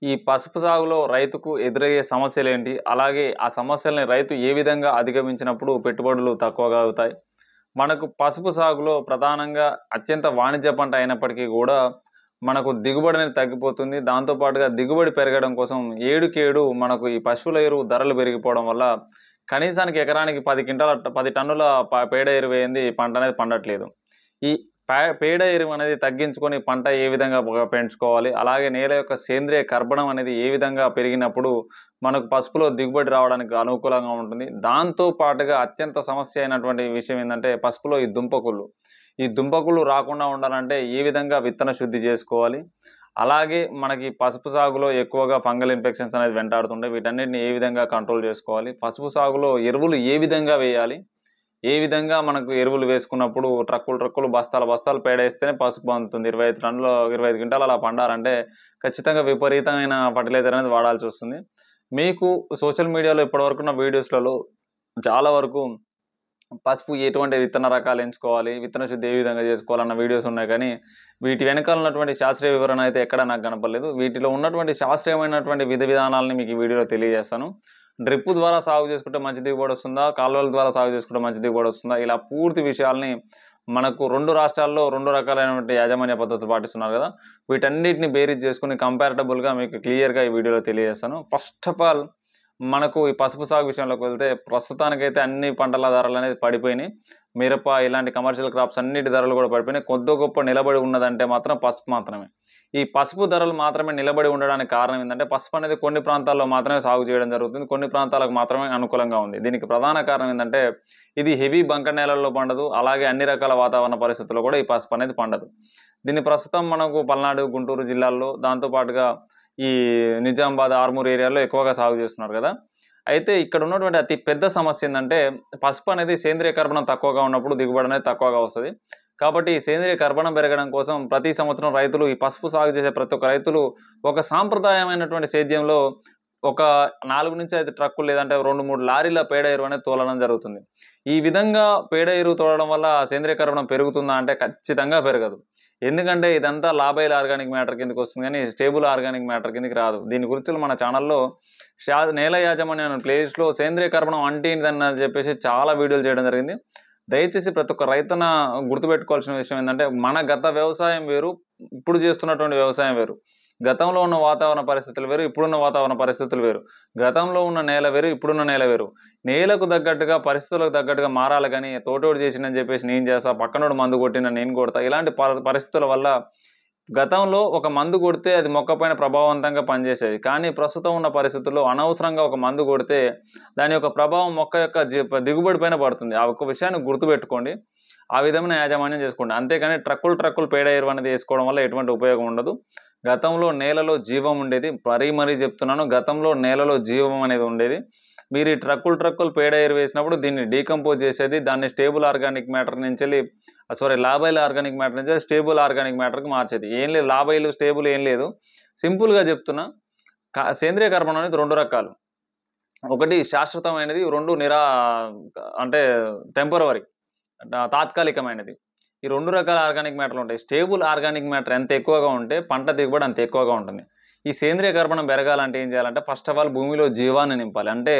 ఈ పసుపు సాగులో రైతుకు ఎదురయ్యే సమస్యలేంటి? అలాగే ఆ సమస్యల్ని రైతు ఏ విధంగా అధిగమించినప్పుడు పెట్టుబడులు తక్కువగా అవుతాయి? మనకు పసుపు సాగులో ప్రధానంగా అత్యంత వాణిజ్య పంట అయినప్పటికీ గూడా మనకు దిగుబడి అనేది తగ్గిపోతుంది. దాంతో పాటుగా దిగుబడి పెరగడం కోసం ఏడుకేడు మనకు ఈ పశువుల ఎరువు ధరలు పెరిగిపోవడం వల్ల కనీసానికి ఎకరానికి 10 టన్నుల పేడ ఎరువు వేయంది పంట అనేది పండట్లేదు. ఈ పేడ ఎరువు అనేది తగ్గించుకొని పంట ఏ విధంగా పెంచుకోవాలి? అలాగే నేల యొక్క సేంద్రియ కర్బనం అనేది ఏ విధంగా పెరిగినప్పుడు మనకు పసుపులో దిగుబడి రావడానికి అనుకూలంగా ఉంటుంది. దాంతో పాటుగా అత్యంత సమస్య అయినటువంటి విషయం ఏందంటే పసుపులో ఈ దుంపకుళ్ళు. ఈ దుంపకుళ్ళు రాకుండా ఉండాలంటే ఏ విధంగా విత్తన శుద్ధి చేసుకోవాలి? అలాగే మనకి పసుపు సాగులో ఎక్కువగా ఫంగల్ ఇన్ఫెక్షన్స్ అనేది వెంటాడుతుంటాయి. వీటన్నిటిని ఏ విధంగా కంట్రోల్ చేసుకోవాలి? పసుపు సాగులో ఎరువులు ఏ విధంగా వేయాలి? ఏ విధంగా మనకు ఎరువులు వేసుకున్నప్పుడు ట్రక్కులు బస్తాలు పేడేస్తేనే పసుపు అందుతుంది. 25 టన్నులు 25 క్వింటాలు అలా పండాలంటే ఖచ్చితంగా విపరీతమైన ఫర్టిలైజర్ అనేది వాడాల్సొస్తుంది. మీకు సోషల్ మీడియాలో ఇప్పటివరకున్న వీడియోస్‌లలో చాలా వరకు పసుపు ఎటువంటి విత్తన రకాలు ఎంచుకోవాలి, విత్తన శుద్ధి ఏ విధంగా చేసుకోవాలన్న వీడియోస్ ఉన్నాయి కానీ, వీటి వెనకాల ఉన్నటువంటి శాస్త్రీయ వివరణ అయితే ఎక్కడ నాకు కనపడలేదు. వీటిలో ఉన్నటువంటి శాస్త్రీయమైనటువంటి విధానాలని మీకు ఈ వీడియోలో తెలియజేస్తాను. డ్రిప్ ద్వారా సాగు చేసుకుంటే మంచి దిగుబడి వస్తుందా? కాలువల ద్వారా సాగు చేసుకుంటే మంచి దిగుబడి వస్తుందా? ఇలా పూర్తి విషయాల్ని మనకు 2 రాష్ట్రాల్లో 2 రకాలైనటువంటి యాజమాన్య పద్ధతులు పాటిస్తున్నారు కదా! వీటన్నిటిని బేరీజ్ చేసుకొని కంపారిటబుల్‌గా మీకు క్లియర్‌గా ఈ వీడియోలో తెలియజేస్తాను. ఫస్ట్ ఆఫ్ ఆల్ మనకు ఈ పసుపు సాగు విషయంలోకి వెళ్తే ప్రస్తుతానికైతే అన్ని పంటల ధరలనేది పడిపోయినాయి. మిరప ఇలాంటి కమర్షియల్ క్రాప్స్ అన్నిటి ధరలు కూడా పడిపోయినాయి. కొద్దో గొప్ప నిలబడి ఉన్నదంటే మాత్రం పసుపు మాత్రమే. ఈ పసుపు ధరలు మాత్రమే నిలబడి ఉండడానికి కారణం ఏందంటే పసుపు అనేది కొన్ని ప్రాంతాల్లో మాత్రమే సాగు చేయడం జరుగుతుంది. కొన్ని ప్రాంతాలకు మాత్రమే అనుకూలంగా ఉంది. దీనికి ప్రధాన కారణం ఏందంటే ఇది హెవీ బంక నేలల్లో పండదు. అలాగే అన్ని రకాల వాతావరణ పరిస్థితుల్లో కూడా ఈ పసుపు అనేది పండదు. దీన్ని ప్రస్తుతం మనకు పల్నాడు, గుంటూరు జిల్లాల్లో దాంతో పాటుగా ఈ నిజామాబాద్, ఆర్మూర్ ఏరియాలో ఎక్కువగా సాగు చేస్తున్నారు కదా! అయితే ఇక్కడ ఉన్నటువంటి అతి పెద్ద సమస్య ఏందంటే పసుపు అనేది సేంద్రియ కర్బనం తక్కువగా ఉన్నప్పుడు దిగుబడి అనేది తక్కువగా వస్తది. కాబట్టి ఈ సేంద్రియ కర్బనం పెరగడం కోసం ప్రతి సంవత్సరం రైతులు ఈ పసుపు సాగు చేసే ప్రతి ఒక్క రైతులు ఒక సాంప్రదాయమైనటువంటి సేద్యంలో ఒక 4-5 ట్రక్కులు లేదంటే 2, 3 లారీల పేడ ఎరువు అనేది తోలడం జరుగుతుంది. ఈ విధంగా పేడ ఎరువు తోలడం వల్ల సేంద్రియ కర్బనం పెరుగుతుందా అంటే ఖచ్చితంగా పెరగదు. ఎందుకంటే ఇదంతా లాబైల్ ఆర్గానిక్ మ్యాటర్ కిందకి వస్తుంది కానీ స్టేబుల్ ఆర్గానిక్ మ్యాటర్ కిందకి రాదు. దీని గురించి మన ఛానల్లో నేల యాజమాన్యం అనే ప్లేలిస్ట్‌లో సేంద్రియ కర్బనం అంటే ఏంటిదని చెప్పేసి చాలా వీడియోలు చేయడం జరిగింది. దయచేసి ప్రతి ఒక్క రైతన్న గుర్తుపెట్టుకోవాల్సిన విషయం ఏందంటే మన గత వ్యవసాయం వేరు, ఇప్పుడు చేస్తున్నటువంటి వ్యవసాయం వేరు. గతంలో ఉన్న వాతావరణ పరిస్థితులు వేరు, ఇప్పుడున్న వాతావరణ పరిస్థితులు వేరు. గతంలో ఉన్న నేల వేరు, ఇప్పుడున్న నేల వేరు. నేలకు తగ్గట్టుగా, పరిస్థితులకు తగ్గట్టుగా మారాలి గానీ తోటోడు చేసిండని చెప్పేసి నేను చేస్తా, పక్కనోడు మందు కొట్టిండు నేను కొడతా. ఇలాంటి పరిస్థితుల వల్ల గతంలో ఒక మందు కొడితే అది మొక్క పైన ప్రభావవంతంగా పనిచేసేది. కానీ ప్రస్తుతం ఉన్న పరిస్థితుల్లో అనవసరంగా ఒక మందు కొడితే దాని యొక్క ప్రభావం మొక్క యొక్క దిగుబడి పైన పడుతుంది. ఆ ఒక్క విషయాన్ని గుర్తుపెట్టుకోండి. ఆ విధమైన యాజమాన్యం చేసుకోండి. అంతేకాని ట్రక్కులు పేడ ఎరువు అనేది వేసుకోవడం వల్ల ఎటువంటి ఉపయోగం ఉండదు. గతంలో నేలలో జీవం ఉండేది. మరీ చెప్తున్నాను. గతంలో నేలలో జీవం అనేది ఉండేది. మీరు ఈ ట్రక్కులు పేడ ఎరువు వేసినప్పుడు దీన్ని డీకంపోజ్ చేసేది. దాన్ని స్టేబుల్ ఆర్గానిక్ మ్యాటర్ నుంచి లాబైల్ ఆర్గానిక్ మ్యాటర్ నుంచి స్టేబుల్ ఆర్గానిక్ మ్యాటర్‌కి మార్చేది. ఏం లేదు లాబైల్, స్టేబుల్ ఏం లేదు. సింపుల్‌గా చెప్తున్నా. సేంద్రియ కర్బనం అనేది 2 రకాలు. ఒకటి శాశ్వతమైనది, 2 అంటే టెంపరవరీ తాత్కాలికమైనది. ఈ 2 రకాల ఆర్గానిక్ మ్యాటర్‌లు ఉంటాయి. స్టేబుల్ ఆర్గానిక్ మ్యాటర్ ఎంత ఎక్కువగా ఉంటే పంట దిగుబడి అంత ఎక్కువగా ఉంటుంది. ఈ సేంద్రియ కర్బనం పెరగాలంటే ఏం చేయాలంటే ఫస్ట్ ఆఫ్ ఆల్ భూమిలో జీవాన్ని నింపాలి. అంటే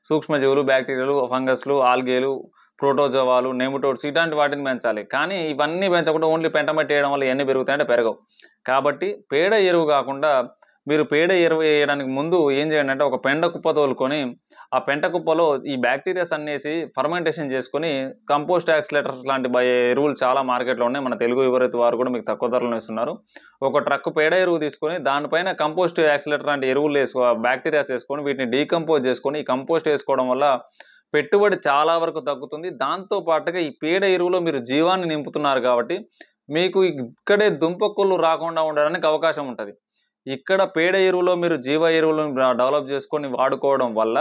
సూక్ష్మజీవులు, బ్యాక్టీరియాలు, ఫంగస్‌లు, ఆల్గేలు, ప్రోటోజోవాలు, నెమటోడ్స్ ఇట్లాంటి వాటిని పెంచాలి. కానీ ఇవన్నీ పెంచకుండా ఓన్లీ పెంటమట్టి వేయడం వల్ల ఇవన్నీ పెరుగుతాయంటే పెరగవు. కాబట్టి పేడ ఎరువు కాకుండా మీరు పేడ ఎరువు వేయడానికి ముందు ఏం చేయండి అంటే ఒక పెంట కుప్ప తోలుకొని ఆ పెంట కుప్పలో ఈ బ్యాక్టీరియాస్ అన్నేసి ఫర్మెంటేషన్ చేసుకొని కంపోస్ట్ యాక్సిలేటర్స్ లాంటి ఎరువులు చాలా మార్కెట్లో ఉన్నాయి. మన తెలుగు యువరైతు వారు కూడా మీకు తక్కువ ధరలో ఇస్తున్నారు. ఒక ట్రక్ పేడ ఎరువు తీసుకొని దానిపైన కంపోస్ట్ యాక్సిలేటర్ లాంటి ఎరువులు బ్యాక్టీరియాస్ వేసుకొని వీటిని డీకంపోజ్ చేసుకొని ఈ కంపోస్ట్ వేసుకోవడం వల్ల పెట్టుబడి చాలా వరకు తగ్గుతుంది. దాంతో పాటుగా ఈ పేడ ఎరువులో మీరు జీవాన్ని నింపుతున్నారు కాబట్టి మీకు ఇక్కడే దుంపకుళ్ళు రాకుండా ఉండడానికి అవకాశం ఉంటది. ఇక్కడ పేడ ఎరువులో మీరు జీవ ఎరువులను డెవలప్ చేసుకొని వాడుకోవడం వల్ల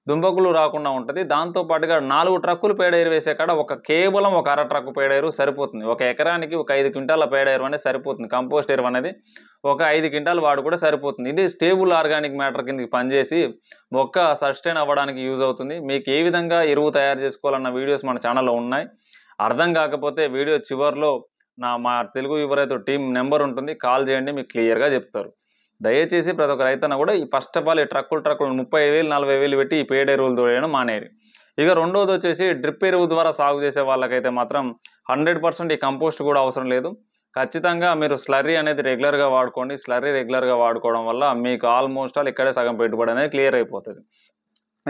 దుంపకుళ్ళు రాకుండా ఉంటది. దాంతో పాటుగా 4 ట్రక్కులు పేడ ఎరువు వేసే కాడ కేవలం ఒక అర ట్రక్కు పేడ ఎరువు సరిపోతుంది. ఒక ఎకరానికి ఒక 5 క్వింటాల పేడ ఎరువు అనేది సరిపోతుంది. కంపోస్ట్ ఎరువు అనేది ఒక 5 క్వింటాలు వాడు కూడా సరిపోతుంది. ఇది స్టేబుల్ ఆర్గానిక్ మ్యాటర్ కిందకి పనిచేసి మొక్క సస్టైన్ అవ్వడానికి యూజ్ అవుతుంది. మీకు ఏ విధంగా ఎరువు తయారు చేసుకోవాలన్న వీడియోస్ మన ఛానల్లో ఉన్నాయి. అర్థం కాకపోతే వీడియో చివర్లో మా తెలుగు యువరైతు టీం నెంబర్ ఉంటుంది. కాల్ చేయండి, మీకు క్లియర్‌గా చెప్తారు. దయచేసి ప్రతి ఒక్క రైతన్న కూడా ఈ ఫస్ట్ ఆఫ్ ఆల్ ఈ ట్రక్కులు 30,000 40,000 పెట్టి ఈ పేడ ఎరువులు తోడేయడం మానేయాలి. ఇక రెండోది వచ్చేసి డ్రిప్ ఎరువు ద్వారా సాగు చేసే వాళ్ళకైతే మాత్రం 100% ఈ కంపోస్ట్ కూడా అవసరం లేదు. ఖచ్చితంగా మీరు స్లర్రీ అనేది రెగ్యులర్గా వాడుకోండి. స్లర్రీ రెగ్యులర్గా వాడుకోవడం వల్ల మీకు ఆల్మోస్ట్ ఆల్ ఇక్కడే సగం పెట్టుబడి అనేది క్లియర్ అయిపోతుంది.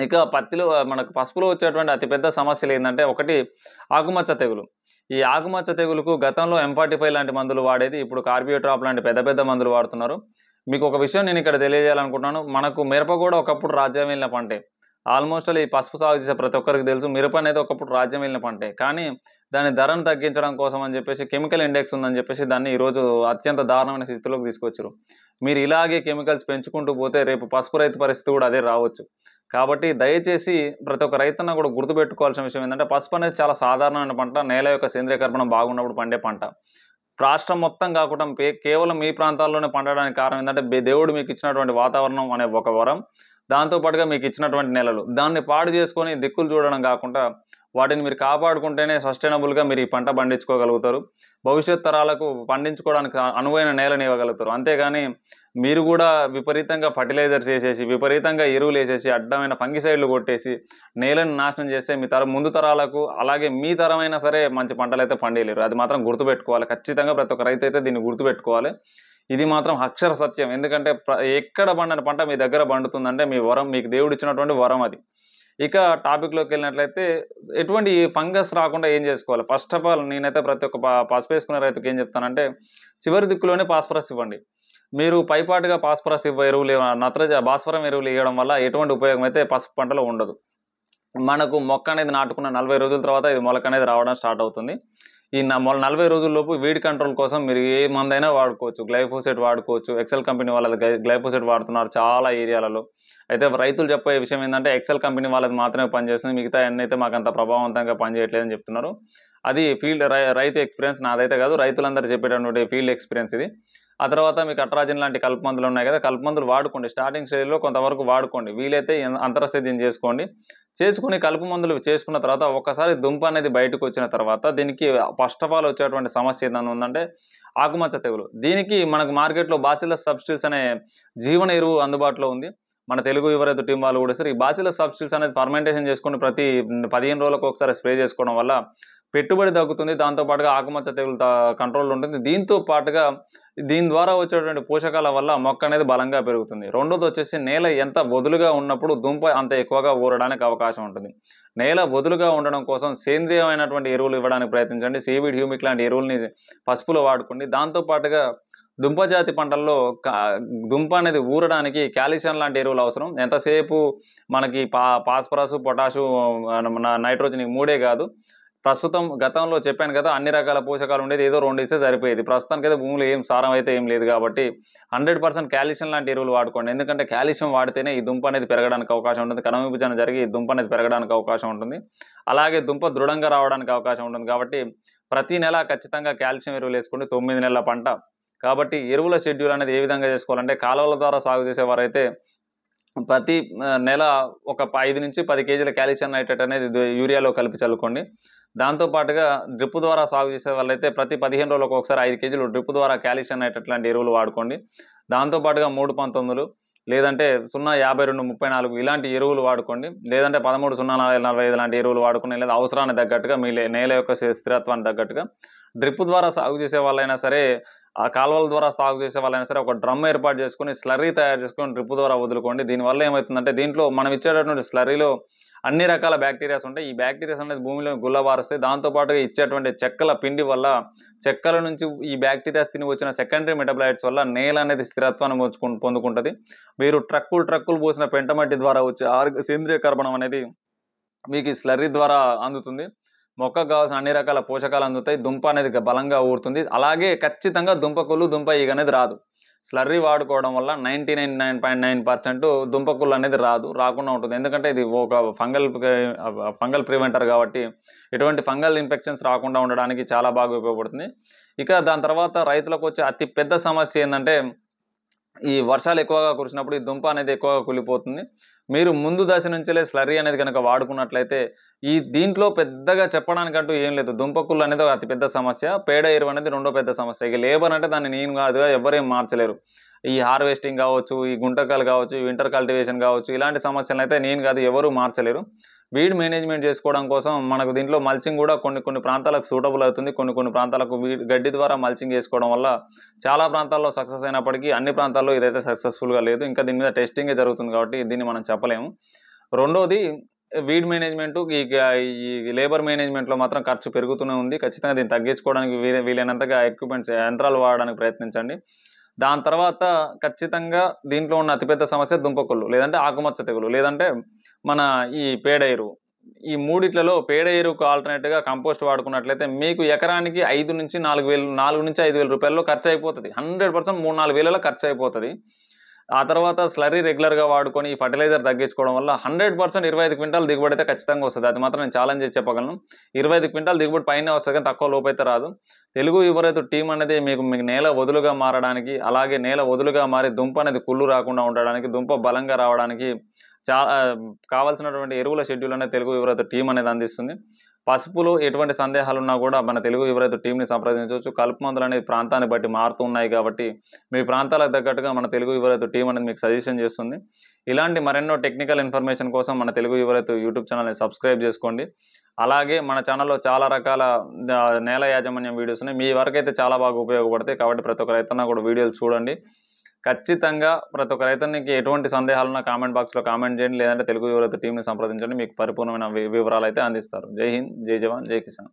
ఇక పత్తిలో మనకు పసుపులో వచ్చేటువంటి అతిపెద్ద సమస్యలు ఏంటంటే, ఒకటి ఆకుమచ్చ తెగులు. ఈ ఆకుమచ్చ తెగులుకు గతంలో M45 లాంటి మందులు వాడేది, ఇప్పుడు కార్బియోట్రాప్ లాంటి పెద్ద పెద్ద మందులు వాడుతున్నారు. మీకు ఒక విషయం నేను ఇక్కడ తెలియజేయాలనుకుంటున్నాను. మనకు మిరప కూడా ఒకప్పుడు రాజ్యం వెళ్ళిన పంటే. ఆల్మోస్ట్ ఆల్ ఈ పసుపు సాగు చేసే ప్రతి ఒక్కరికి తెలుసు, మిరప అనేది ఒకప్పుడు రాజ్యం వెళ్ళిన పంటే. కానీ దాని ధరను తగ్గించడం కోసం అని చెప్పేసి కెమికల్ ఇండెక్స్ ఉందని చెప్పేసి దాన్ని ఈరోజు అత్యంత దారుణమైన స్థితిలోకి తీసుకొచ్చారు. మీరు ఇలాగే కెమికల్స్ పెంచుకుంటూ పోతే రేపు పసుపు రైతు పరిస్థితి కూడా అదే రావచ్చు. కాబట్టి దయచేసి ప్రతి ఒక్క రైతన్న కూడా గుర్తుపెట్టుకోవాల్సిన విషయం ఏంటంటే, పసుపు అనేది చాలా సాధారణమైన పంట. నేల యొక్క సేంద్రీయ కర్బనం బాగున్నప్పుడు పండే పంట. రాష్ట్రం మొత్తం కాకుండా కేవలం మీ ప్రాంతాల్లోనే పండడానికి కారణం ఏంటంటే, దేవుడు మీకు ఇచ్చినటువంటి వాతావరణం అనే ఒక వరం, దాంతోపాటుగా మీకు ఇచ్చినటువంటి నెలలు. దాన్ని పాడు చేసుకొని దిక్కులు చూడడం కాకుండా వాటిని మీరు కాపాడుకుంటేనే సస్టైనబుల్గా మీరు ఈ పంట పండించుకోగలుగుతారు. భవిష్యత్ తరాలకు పండించుకోవడానికి అనువైన నేలని ఇవ్వగలుగుతారు. అంతేగాని మీరు కూడా విపరీతంగా ఫర్టిలైజర్స్ వేసేసి, విపరీతంగా ఎరువులు వేసేసి, అడ్డమైన ఫంగిసైడ్లు కొట్టేసి నేలను నాశనం చేస్తే మీ ముందు తరాలకు, అలాగే మీ తరమైనా సరే మంచి పంటలు అయితే పండియలేరు. అది మాత్రం గుర్తుపెట్టుకోవాలి. ఖచ్చితంగా ప్రతి ఒక్క రైతు అయితే దీన్ని గుర్తుపెట్టుకోవాలి. ఇది మాత్రం అక్షర సత్యం. ఎందుకంటే ఎక్కడ పండిన పంట మీ దగ్గర పండుతుందంటే మీ వరం, మీకు దేవుడు ఇచ్చినటువంటి వరం అది. ఇక టాపిక్లోకి వెళ్ళినట్లయితే, ఎటువంటి ఫంగస్ రాకుండా ఏం చేసుకోవాలి? ఫస్ట్ ఆఫ్ ఆల్ నేనైతే ప్రతి ఒక్క పసుపు వేసుకునే రైతుకి ఏం చెప్తానంటే, చివరి దిక్కులోనే ఫాస్ఫరస్ ఇవ్వండి. మీరు పైపాటుగా ఫాస్ఫరస్ ఎరువులు, భాస్వరం ఎరువులు ఇవ్వడం వల్ల ఎటువంటి ఉపయోగం అయితే పసుపు పంటలో ఉండదు. మనకు మొక్క అనేది నాటుకున్న 40 రోజుల తర్వాత ఇది మొలక అనేది రావడం స్టార్ట్ అవుతుంది. ఈ 40 రోజుల్లోపు వీడ్ కంట్రోల్ కోసం మీరు ఏ మందైనా వాడుకోవచ్చు. గ్లైఫోసేట్ వాడుకోవచ్చు. ఎక్సెల్ కంపెనీ వాళ్ళది గ్లైఫోసేట్ వాడుతున్నారు చాలా ఏరియాలలో. అయితే రైతులు చెప్పే విషయం ఏంటంటే, ఎక్సెల్ కంపెనీ వాళ్ళది మాత్రమే పనిచేస్తుంది, మిగతా అన్నీ అయితే మాకు అంత ప్రభావవంతంగా పనిచేయట్లేదని చెప్తున్నారు. అది ఫీల్డ్ రైతు ఎక్స్పీరియన్స్, నాదైతే కాదు, రైతులందరూ చెప్పేటటువంటి ఫీల్డ్ ఎక్స్పీరియన్స్ ఇది. ఆ తర్వాత మీకు అట్రాజిన్ లాంటి కలుపు మందులు ఉన్నాయి కదా, కలుపు మందులు వాడుకోండి. స్టార్టింగ్ స్టేజ్లో కొంతవరకు వాడుకోండి. వీలైతే అంతరసేద్యం చేసుకోండి. చేసుకుని కలుపు మందులు చేసుకున్న తర్వాత ఒకసారి దుంప అనేది బయటకు వచ్చిన తర్వాత దీనికి ఫస్ట్ ఆఫ్ ఆల్ వచ్చేటువంటి సమస్య ఏదైనా ఉందంటే ఆకుమచ్చ తెగులు. దీనికి మనకు మార్కెట్లో బాసిల్లస్ సబ్స్టిల్స్ అనే జీవన ఎరువు అందుబాటులో ఉంది. మన తెలుగు యువరైతు టీం వాళ్ళు కూడా సరే, ఈ బాసిల్లస్ సబ్స్టిల్స్ అనేది ఫర్మెంటేషన్ చేసుకుని ప్రతి 15 రోజులకు ఒకసారి స్ప్రే చేసుకోవడం వల్ల పెట్టుబడి తగ్గుతుంది. దాంతోపాటుగా ఆకుమచ్చ తెగులు కంట్రోల్ ఉంటుంది. దీంతో పాటుగా దీని ద్వారా వచ్చేటువంటి పోషకాల వల్ల మొక్క అనేది బలంగా పెరుగుతుంది. రెండోది వచ్చేసి, నేల ఎంత వదులుగా ఉన్నప్పుడు దుంప అంత ఎక్కువగా ఊరడానికి అవకాశం ఉంటుంది. నేల వదులుగా ఉండడం కోసం సేంద్రీయమైనటువంటి ఎరువులు ఇవ్వడానికి ప్రయత్నించండి. సీవీడ్, హ్యూమిక్ లాంటి ఎరువుల్ని పసుపులో వాడుకోండి. దాంతోపాటుగా దుంప జాతి పంటల్లో దుంప అనేది ఊరడానికి కాల్షియం లాంటి ఎరువులు అవసరం. ఎంతసేపు మనకి ఫాస్ఫరస్, పొటాషు, నైట్రోజన్, ఈ మూడే కాదు. ప్రస్తుతం గతంలో చెప్పాను కదా, అన్ని రకాల పోషకాలు ఉండేది, ఏదో 2 ఇస్తే సరిపోయేది. ప్రస్తుతానికైతే భూమిలో ఏం సారం అయితే ఏం లేదు కాబట్టి 100% కాల్షియం లాంటి ఎరువులు వాడుకోండి. ఎందుకంటే కాల్షియం వాడితేనే ఈ దుంప అనేది పెరగడానికి అవకాశం ఉంటుంది. కణ విభజన జరిగి ఈ దుంప అనేది పెరగడానికి అవకాశం ఉంటుంది. అలాగే దుంప దృఢంగా రావడానికి అవకాశం ఉంటుంది. కాబట్టి ప్రతి నెల ఖచ్చితంగా కాల్షియం ఎరువులు వేసుకోండి. 9 నెలల పంట కాబట్టి ఎరువుల షెడ్యూల్ అనేది ఏ విధంగా చేసుకోవాలంటే, కాలువల ద్వారా సాగు చేసేవారైతే ప్రతి నెల ఒక 5 నుంచి 10 కేజీల కాల్షియం నైట్రేట్ అనేది యూరియాలో కలిపి చల్లుకోండి. దాంతోపాటుగా డ్రిప్ ద్వారా సాగు చేసే వాళ్ళైతే ప్రతి 15 రోజులకు ఒకసారి 5 కేజీలు డ్రిప్ ద్వారా కాల్షియం నైట్రేట్ లాంటి ఎరువులు వాడుకోండి. దాంతోపాటుగా 3-19 లేదంటే 0-52-34 ఇలాంటి ఎరువులు వాడుకోండి. లేదంటే 13-04-45 లాంటి ఎరువులు వాడుకుని, లేదా అవసరానికి తగ్గట్టుగా మీ నేల యొక్క స్థిరత్వానికి తగ్గట్టుగా డ్రిప్ ద్వారా సాగు చేసే వాళ్ళైనా సరే, ఆ కాలువల ద్వారా సాగు చేసే వాళ్ళైనా సరే ఒక డ్రమ్ ఏర్పాటు చేసుకుని స్లర్రీ తయారు చేసుకొని డ్రిప్ ద్వారా వదులుకోండి. దీనివల్ల ఏమవుతుందంటే, దీంట్లో మనం ఇచ్చేటటువంటి స్లర్రీలో అన్ని రకాల బ్యాక్టీరియాస్ ఉంటాయి. ఈ బ్యాక్టీరియాస్ అనేది భూమిలో గుల్లబారుస్తాయి. దాంతోపాటుగా ఇచ్చేటువంటి చెక్కల పిండి వల్ల, చెక్కల నుంచి ఈ బ్యాక్టీరియాస్ తిని వచ్చిన సెకండరీ మెటబలైట్స్ వల్ల నేల అనేది స్థిరత్వాన్ని పొందుకుంటుంది. మీరు ట్రక్కులు పోసిన పెంటమట్టి ద్వారా వచ్చే సేంద్రీయ కర్బనం అనేది మీకు ఈ స్లర్రీ ద్వారా అందుతుంది. మొక్కకు కావాల్సిన అన్ని రకాల పోషకాలు అందుతాయి. దుంప అనేది బలంగా ఊరుతుంది. అలాగే ఖచ్చితంగా దుంపకుళ్ళు, దుంప ఈగ అనేది రాదు. స్లర్రీ వాడుకోవడం వల్ల 99.9% దుంపకుళ్ళు అనేది రాకుండా ఉంటుంది. ఎందుకంటే ఇది ఒక ఫంగల్ ప్రివెంటర్ కాబట్టి ఎటువంటి ఫంగల్ ఇన్ఫెక్షన్స్ రాకుండా ఉండడానికి చాలా బాగా ఉపయోగపడుతుంది. ఇక దాని తర్వాత రైతులకు వచ్చే అతి పెద్ద సమస్య ఏంటంటే, ఈ వర్షాలు ఎక్కువగా కురిసినప్పుడు ఈ దుంప అనేది ఎక్కువగా కులిపోతుంది. మీరు ముందు దశ నుంచే స్లర్రీ అనేది కనుక వాడుకున్నట్లయితే దీంట్లో పెద్దగా చెప్పడానికంటూ ఏం లేదు. దుంపకుళ్ళు అనేది ఒక అతి పెద్ద సమస్య. పేడ ఎరువు అనేది రెండో పెద్ద సమస్య. ఇక లేబర్ అంటే దాన్ని నేను కాదుగా ఎవరేం మార్చలేరు. ఈ హార్వెస్టింగ్ కావచ్చు, ఈ గుంటకలు కావచ్చు, ఈ వింటర్ కల్టివేషన్ కావచ్చు, ఇలాంటి సమస్యలను అయితే నేను కాదు ఎవరు మార్చలేరు. వీడ్ మేనేజ్మెంట్ చేసుకోవడం కోసం మనకు దీంట్లో మల్చింగ్ కూడా కొన్ని ప్రాంతాలకు సూటబుల్ అవుతుంది. కొన్ని ప్రాంతాలకు గడ్డి ద్వారా మల్చింగ్ చేసుకోవడం వల్ల చాలా ప్రాంతాల్లో సక్సెస్ అయినప్పటికీ అన్ని ప్రాంతాల్లో ఇదైతే సక్సెస్ఫుల్గా లేదు. ఇంకా దీని మీద టెస్టింగే జరుగుతుంది కాబట్టి దీన్ని మనం చెప్పలేము. రెండోది వీడ్ మేనేజ్మెంట్, ఈ లేబర్ మేనేజ్మెంట్లో మాత్రం ఖర్చు పెరుగుతూనే ఉంది. ఖచ్చితంగా దీన్ని తగ్గించుకోవడానికి వీలైనంతగా ఎక్విప్మెంట్స్, యంత్రాలు వాడడానికి ప్రయత్నించండి. దాని తర్వాత ఖచ్చితంగా దీంట్లో ఉన్న అతిపెద్ద సమస్య దుంపకుళ్ళు, లేదంటే ఆకుమచ్చ తెగులు, లేదంటే మన ఈ పేడ ఎరువు. ఈ మూడిట్లలో పేడ ఎరువుకు ఆల్టర్నేట్గా కంపోస్ట్ వాడుకున్నట్లయితే మీకు ఎకరానికి 5 నుంచి 4,000 రూపాయల్లో ఖర్చు అయిపోతుంది. 100% 3-4 వేలలో ఖర్చు అయిపోతుంది. ఆ తర్వాత స్లరీ రెగ్యులర్గా వాడుకొని ఈ ఫర్టిలైజర్ తగ్గించుకోవడం వల్ల 100% 25 క్వింటాల్ దిగుబడి అయితే ఖచ్చితంగా వస్తుంది. అది మాత్రం నేను ఛాలెంజ్ చేసి చెప్పగలను. 25 క్వింటాల్ దిగుబడి పైనే వస్తుంది, కానీ తక్కువ లోపు అయితే రాదు. తెలుగు యువ రైతు టీం అనేది మీకు నేల వదులుగా మారడానికి, అలాగే నేల వదులుగా మారి దుంప అనేది కుళ్ళు రాకుండా ఉండడానికి, దుంప బలంగా రావడానికి కావాల్సినటువంటి ఎరువుల షెడ్యూల్ అనేది తెలుగు యువ రైతు టీం అనేది అందిస్తుంది. పసుపులో ఎటువంటి సందేహాలున్నా కూడా మన తెలుగు యువ రైతు టీంని సంప్రదించవచ్చు. కలుపు మందులు అనేది ప్రాంతాన్ని బట్టి మారుతూ ఉన్నాయి కాబట్టి మీ ప్రాంతాలకు తగ్గట్టుగా మన తెలుగు యువ రైతు టీం అనేది మీకు సజెషన్ చేస్తుంది. ఇలాంటి మరెన్నో టెక్నికల్ ఇన్ఫర్మేషన్ కోసం మన తెలుగు యువ రైతు యూట్యూబ్ ఛానల్ని సబ్స్క్రైబ్ చేసుకోండి. అలాగే మన ఛానల్లో చాలా రకాల నేల యాజమాన్యం వీడియోస్ ఉన్నాయి. మీ వరకైతే చాలా బాగా ఉపయోగపడతాయి కాబట్టి ప్రతి ఒక్క రైతన్న కూడా వీడియోలు చూడండి. ఖచ్చితంగా ప్రతి ఒక్క రైతన్నకి ఎటువంటి సందేహాలున్నా కామెంట్ బాక్స్లో కామెంట్ చేయండి, లేదంటే తెలుగు యువ రైతు టీంని సంప్రదించండి. మీకు పరిపూర్ణమైన వివరాలు అయితే అందిస్తారు. జై హింద్, జై జవాన్, జై కిసాన్.